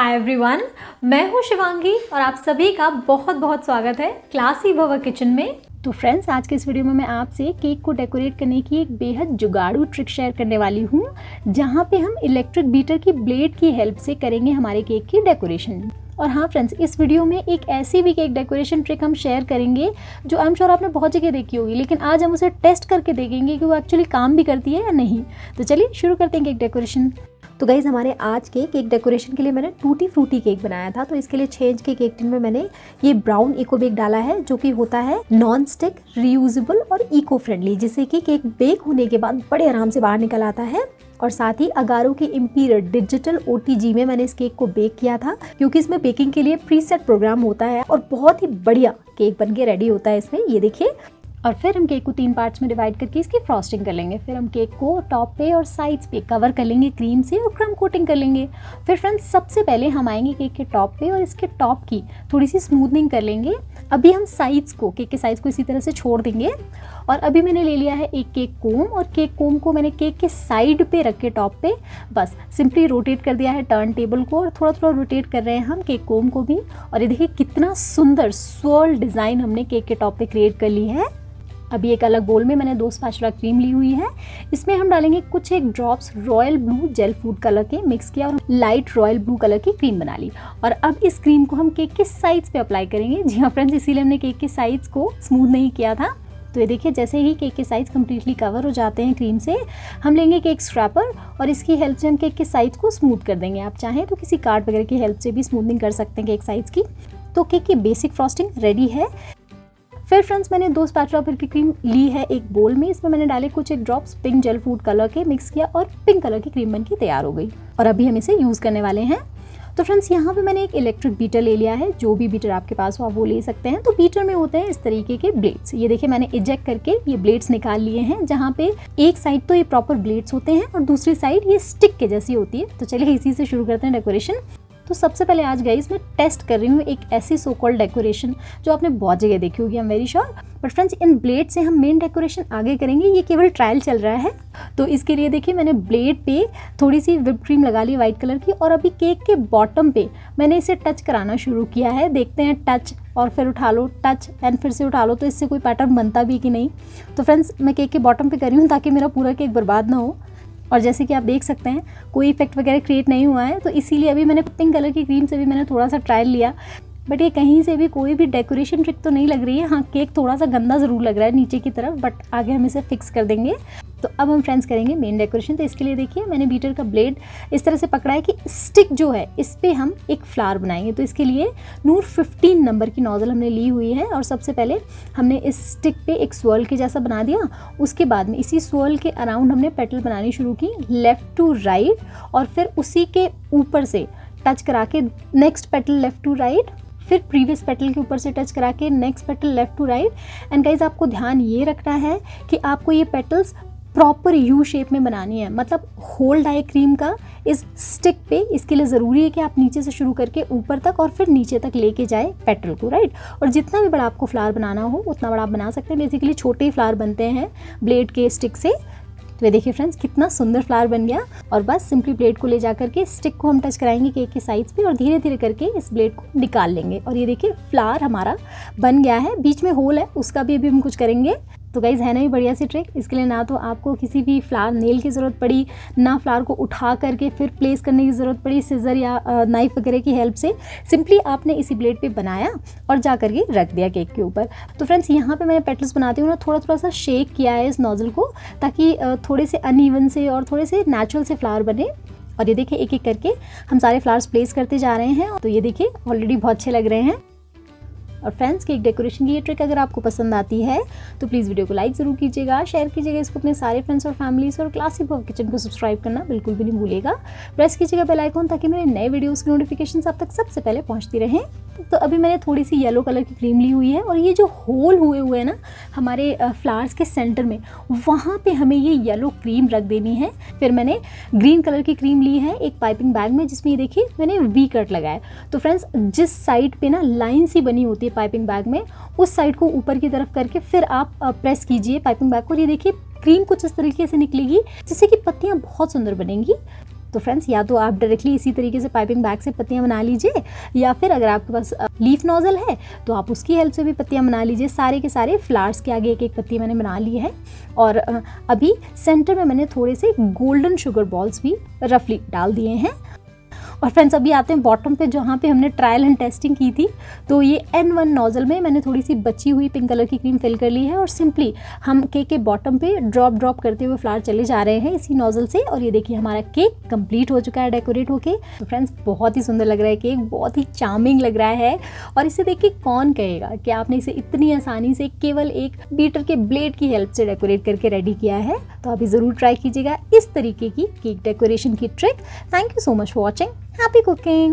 Hi everyone, मैं हूँ शिवांगी और आप सभी का बहुत बहुत स्वागत है क्लासी भवा किचन में। तो फ्रेंड्स, आज के इस वीडियो में मैं आपसे केक को डेकोरेट करने की एक बेहद जुगाड़ू ट्रिक शेयर करने वाली हूँ, जहाँ पे हम इलेक्ट्रिक बीटर की ब्लेड की हेल्प से करेंगे हमारे केक की डेकोरेशन। और हाँ फ्रेंड्स, इस वीडियो में एक ऐसी भी केक डेकोरेशन ट्रिक हम शेयर करेंगे जो आई एम श्योर आपने बहुत जगह देखी होगी, लेकिन आज हम उसे टेस्ट करके देखेंगे कि वो एक्चुअली काम भी करती है या नहीं। तो चलिए शुरू करते हैं केक डेकोरेशन। तो गाइज़, हमारे आज के केक डेकोरेशन के लिए मैंने टूटी फ्रूटी केक बनाया था। तो इसके लिए 6 इंच के केक टिन में मैंने ये ब्राउन इको बेक डाला है, जो कि होता है नॉन स्टिक, रीयूजेबल और इको फ्रेंडली, जिससे कि केक बेक होने के बाद बड़े आराम से बाहर निकल आता है। और साथ ही अगारो की इम्पीरियल डिजिटल OTG में मैंने इस केक को बेक किया था, क्योंकि इसमें बेकिंग के लिए प्रीसेट प्रोग्राम होता है और बहुत ही बढ़िया केक बन के रेडी होता है इसमें, ये देखिए। और फिर हम केक को 3 पार्ट्स में डिवाइड करके इसकी फ्रॉस्टिंग कर लेंगे। फिर हम केक को टॉप पे और साइड्स पे कवर कर लेंगे क्रीम से और क्रम कोटिंग कर लेंगे। फिर फ्रेंड्स, सबसे पहले हम आएंगे केक के टॉप पे और इसके टॉप की थोड़ी सी स्मूथनिंग कर लेंगे। अभी हम साइड्स को, केक के साइड्स को इसी तरह से छोड़ देंगे। और अभी मैंने ले लिया है एक केक कोम, और केक कोम को मैंने केक के साइड पे रख के टॉप पे बस सिंपली रोटेट कर दिया है टर्न टेबल को, और थोड़ा थोड़ा रोटेट कर रहे हैं हम केक कोम को भी। और ये देखिए कितना सुंदर swirl डिज़ाइन हमने केक के टॉप पे क्रिएट कर ली है। अभी एक अलग बोल में मैंने 2 स्पैचुला क्रीम ली हुई है। इसमें हम डालेंगे कुछ एक drops royal blue gel food colour के, मिक्स किया और लाइट रॉयल ब्लू कलर की क्रीम बना ली। और अब इस क्रीम को हम केक के साइड्स पे अप्लाई करेंगे। जी हाँ फ्रेंड्स, इसीलिए हमने केक के साइड्स को स्मूथ नहीं किया था। तो ये देखिए, जैसे ही केक के साइड्स कम्प्लीटली कवर हो जाते हैं क्रीम से, हम लेंगे केक स्क्रैपर और इसकी हेल्प से हम केक के साइड्स को स्मूथ कर देंगे। आप चाहें तो किसी कार्ड वगैरह की हेल्प से भी स्मूथनिंग कर सकते हैं केक साइड्स की। तो केक की बेसिक फ्रॉस्टिंग रेडी है। फिर फ्रेंड्स, मैंने 2 स्पैचुला फिर की क्रीम ली है एक बोल में। इसमें मैंने डाले कुछ एक drops pink gel food colour के, मिक्स किया और पिंक कलर की क्रीम बनके तैयार हो गई। और अभी हम इसे यूज़ करने वाले हैं। तो फ्रेंड्स, यहाँ पे मैंने एक इलेक्ट्रिक बीटर ले लिया है। जो भी बीटर आपके पास हो आप वो ले सकते हैं। तो बीटर में होते हैं इस तरीके के ब्लेड्स। ये देखिए, मैंने इजेक्ट करके ये ब्लेड्स निकाल लिए हैं, जहाँ पे एक साइड तो ये प्रॉपर ब्लेड्स होते हैं और दूसरी साइड ये स्टिक के जैसी होती है। तो चलिए इसी से शुरू करते हैं डेकोरेशन। तो सबसे पहले आज गाइस मैं टेस्ट कर रही हूँ एक ऐसी सो कॉल्ड डेकोरेशन जो आपने बहुत जगह देखी होगी, I am very sure. But friends, in blade से हम मेन डेकोरेशन आगे करेंगे। ये केवल ट्रायल चल रहा है। तो इसके लिए देखिए, मैंने ब्लेड पे थोड़ी सी व्हिप क्रीम लगा ली वाइट कलर की, और अभी केक के बॉटम पे मैंने इसे टच कराना शुरू किया है। देखते हैं, टच और फिर उठा लो, टच एंड फिर से उठा लो, तो इससे कोई पैटर्न बनता भी कि नहीं। तो फ्रेंड्स, मैं केक के बॉटम पे कर रही हूँ ताकि मेरा पूरा केक बर्बाद ना हो। और जैसे कि आप देख सकते हैं, कोई इफेक्ट वगैरह क्रिएट नहीं हुआ है। तो इसीलिए अभी मैंने पिंक कलर की क्रीम से भी मैंने थोड़ा सा ट्रायल लिया, बट ये कहीं से भी कोई भी डेकोरेशन ट्रिक तो नहीं लग रही है। हाँ, केक थोड़ा सा गंदा ज़रूर लग रहा है नीचे की तरफ, बट आगे हम इसे फिक्स कर देंगे। तो अब हम फ्रेंड्स करेंगे मेन डेकोरेशन। तो इसके लिए देखिए, मैंने बीटर का ब्लेड इस तरह से पकड़ा है कि स्टिक जो है इस पे हम एक फ्लावर बनाएंगे। तो इसके लिए नूर 15 नंबर की नोजल हमने ली हुई है, और सबसे पहले हमने इस स्टिक पे एक स्वर्ल के जैसा बना दिया। उसके बाद में इसी स्वर्ल के अराउंड हमने पेटल बनानी शुरू की, लेफ्ट टू राइट, और फिर उसी के ऊपर से टच करा के next petal left to right, फिर प्रीवियस पेटल के ऊपर से टच करा के next petal left to right. And guys, आपको ध्यान ये रखना है कि आपको ये पेटल्स प्रॉपर यू शेप में बनानी है, मतलब होल्ड आए क्रीम का इस स्टिक पे। इसके लिए ज़रूरी है कि आप नीचे से शुरू करके ऊपर तक और फिर नीचे तक लेके जाए पेटल को, राइट। और जितना भी बड़ा आपको फ्लावर बनाना हो उतना बड़ा आप बना सकते हैं। बेसिकली छोटे ही फ्लावर बनते हैं ब्लेड के स्टिक से। तो ये देखिए फ्रेंड्स, कितना सुंदर फ्लावर बन गया। और बस सिंपली ब्लेड को ले जा करके स्टिक को हम टच कराएंगे केक के साइड्स पे, और धीरे धीरे करके इस ब्लेड को निकाल लेंगे। और ये देखिए, फ्लावर हमारा बन गया है। बीच में होल है, उसका भी अभी हम कुछ करेंगे। तो गाइज, है ना ये बढ़िया सी ट्रिक। इसके लिए ना तो आपको किसी भी फ्लावर नेल की ज़रूरत पड़ी, ना फ्लावर को उठा करके फिर प्लेस करने की ज़रूरत पड़ी सिजर या नाइफ वगैरह की हेल्प से। सिंपली आपने इसी ब्लेड पे बनाया और जा करके रख दिया केक के ऊपर। तो फ्रेंड्स, यहाँ पे मैंने पेटल्स बनाते हुए ना थोड़ा थोड़ा सा शेक किया है इस नोजल को, ताकि थोड़े से अनइवन से और थोड़े से नेचुरल से फ्लावर बने। और ये देखिए, एक एक करके हम सारे फ्लावर्स प्लेस करते जा रहे हैं। तो ये देखिए, ऑलरेडी बहुत अच्छे लग रहे हैं। और फ्रेंड्स, केक डेकोरेशन की ये ट्रिक अगर आपको पसंद आती है तो प्लीज़ वीडियो को लाइक ज़रूर कीजिएगा, शेयर कीजिएगा इसको अपने सारे फ्रेंड्स और फैमिलीज, और क्लासी भवा किचन को सब्सक्राइब करना बिल्कुल भी नहीं भूलिएगा। प्रेस कीजिएगा बेल आइकॉन, ताकि मेरे नए वीडियोस की नोटिफिकेशन आप तक सबसे पहले पहुंचती रहें। तो अभी मैंने थोड़ी सी येलो कलर की क्रीम ली हुई है, और ये जो होल हुए हैं ना हमारे फ्लावर्स के सेंटर में, वहाँ पे हमें ये येलो क्रीम रख देनी है। फिर मैंने ग्रीन कलर की क्रीम ली है एक पाइपिंग बैग में, जिसमें ये देखिए मैंने वी कट लगाया। तो फ्रेंड्स, जिस साइड पे ना लाइन सी बनी होती है पाइपिंग बैग में, उस साइड को ऊपर की तरफ करके फिर आप प्रेस कीजिए पाइपिंग बैग को। ये देखिए, क्रीम कुछ इस तरीके से निकलेगी जिससे कि पत्तियाँ बहुत सुंदर बनेंगी। तो फ्रेंड्स या तो आप डायरेक्टली इसी तरीके से पाइपिंग बैग से पत्तियां बना लीजिए, या फिर अगर आपके पास लीफ नोजल है तो आप उसकी हेल्प से भी पत्तियां बना लीजिए। सारे के सारे फ्लावर्स के आगे एक एक पत्ती मैंने बना ली है। और अभी सेंटर में मैंने थोड़े से गोल्डन शुगर बॉल्स भी रफली डाल दिए हैं। और फ्रेंड्स अभी आते हैं बॉटम पे, जहाँ पे हमने ट्रायल एंड टेस्टिंग की थी। तो ये N1 नोजल में मैंने थोड़ी सी बची हुई पिंक कलर की क्रीम फिल कर ली है और सिंपली हम केक के बॉटम पे ड्रॉप करते हुए फ्लावर चले जा रहे हैं इसी नोजल से। और ये देखिए हमारा केक कंप्लीट हो चुका है डेकोरेट होके। तो फ्रेंड्स बहुत ही सुंदर लग रहा है केक, बहुत ही चार्मिंग लग रहा है। और इसे देख के कौन कहेगा कि आपने इसे इतनी आसानी से केवल एक बीटर के ब्लेड की हेल्प से डेकोरेट करके रेडी किया है। तो अभी ज़रूर ट्राई कीजिएगा इस तरीके की केक डेकोरेशन की trick. Thank you so much for watching. Happy cooking!